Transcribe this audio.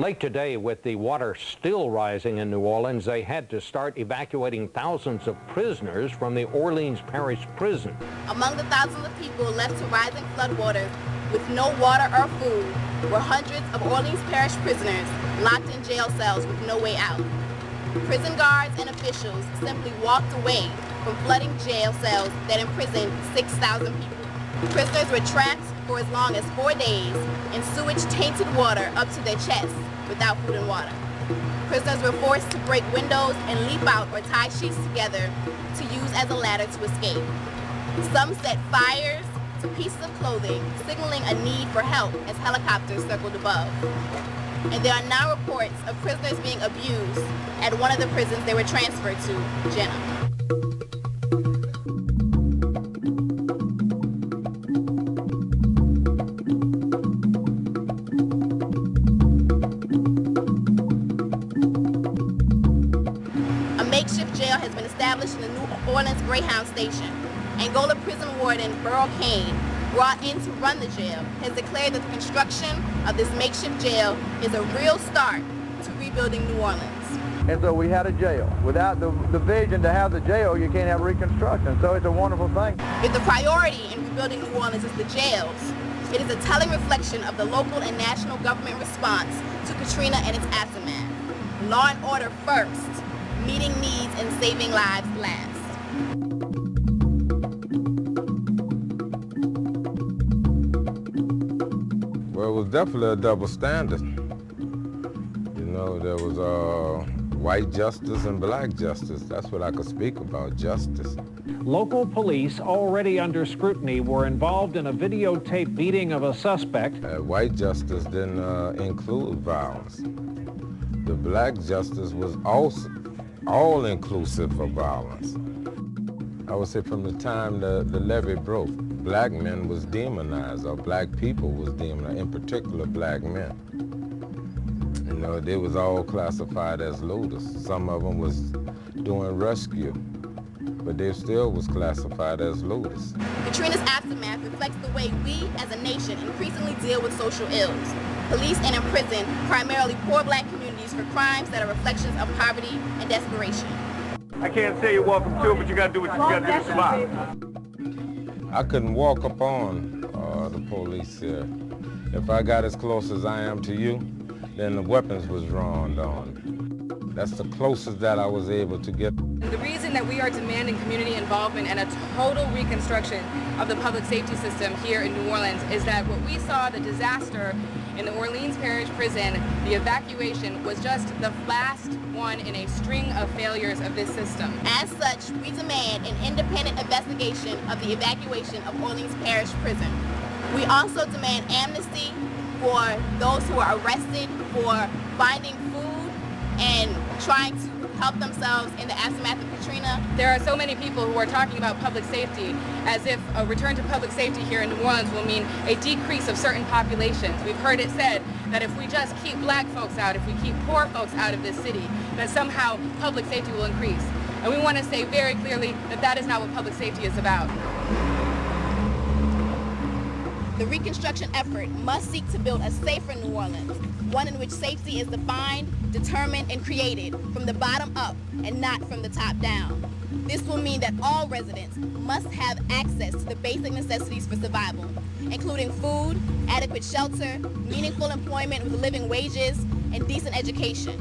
Late today, with the water still rising in New Orleans, they had to start evacuating thousands of prisoners from the Orleans Parish Prison. Among the thousands of people left to rising floodwaters with no water or food were hundreds of Orleans Parish prisoners locked in jail cells with no way out. Prison guards and officials simply walked away from flooding jail cells that imprisoned 6,000 people. Prisoners were trapped for as long as 4 days in sewage-tainted water up to their chests without food and water. Prisoners were forced to break windows and leap out or tie sheets together to use as a ladder to escape. Some set fires to pieces of clothing, signaling a need for help as helicopters circled above. And there are now reports of prisoners being abused at one of the prisons they were transferred to, Jenna. A makeshift jail has been established in the New Orleans Greyhound Station. Angola prison warden Burl Kane, brought in to run the jail, has declared that the construction of this makeshift jail is a real start to rebuilding New Orleans. And so we had a jail. Without the vision to have the jail, you can't have reconstruction. So it's a wonderful thing. If the priority in rebuilding New Orleans is the jails, it is a telling reflection of the local and national government response to Katrina and its aftermath. Law and order first, meeting needs and saving lives last. Well, it was definitely a double standard. You know, there was white justice and black justice. That's what I could speak about, justice. Local police, already under scrutiny, were involved in a videotape beating of a suspect. White justice didn't include violence. The black justice was also all-inclusive of violence. I would say from the time the levee broke, black men was demonized, or black people was demonized, in particular black men. You know, they was all classified as looters. Some of them was doing rescue, but they still was classified as looters. Katrina's aftermath reflects the way we as a nation increasingly deal with social ills. Police and imprison primarily poor black communities for crimes that are reflections of poverty and desperation. I can't say you're welcome to it, but you gotta do what you gotta do to survive. I couldn't walk up on the police here. If I got as close as I am to you, then the weapons was drawn on. That's the closest that I was able to get. The reason that we are demanding community involvement and a total reconstruction of the public safety system here in New Orleans is that what we saw, the disaster in the Orleans Parish Prison, the evacuation, was just the last one in a string of failures of this system. As such, we demand an independent investigation of the evacuation of Orleans Parish Prison. We also demand amnesty for those who are arrested for finding food and trying to help themselves in the aftermath of Katrina. There are so many people who are talking about public safety as if a return to public safety here in New Orleans will mean a decrease of certain populations. We've heard it said that if we just keep black folks out, if we keep poor folks out of this city, that somehow public safety will increase. And we want to say very clearly that that is not what public safety is about. The reconstruction effort must seek to build a safer New Orleans, one in which safety is defined, determined, and created from the bottom up and not from the top down. This will mean that all residents must have access to the basic necessities for survival, including food, adequate shelter, meaningful employment with living wages, and decent education.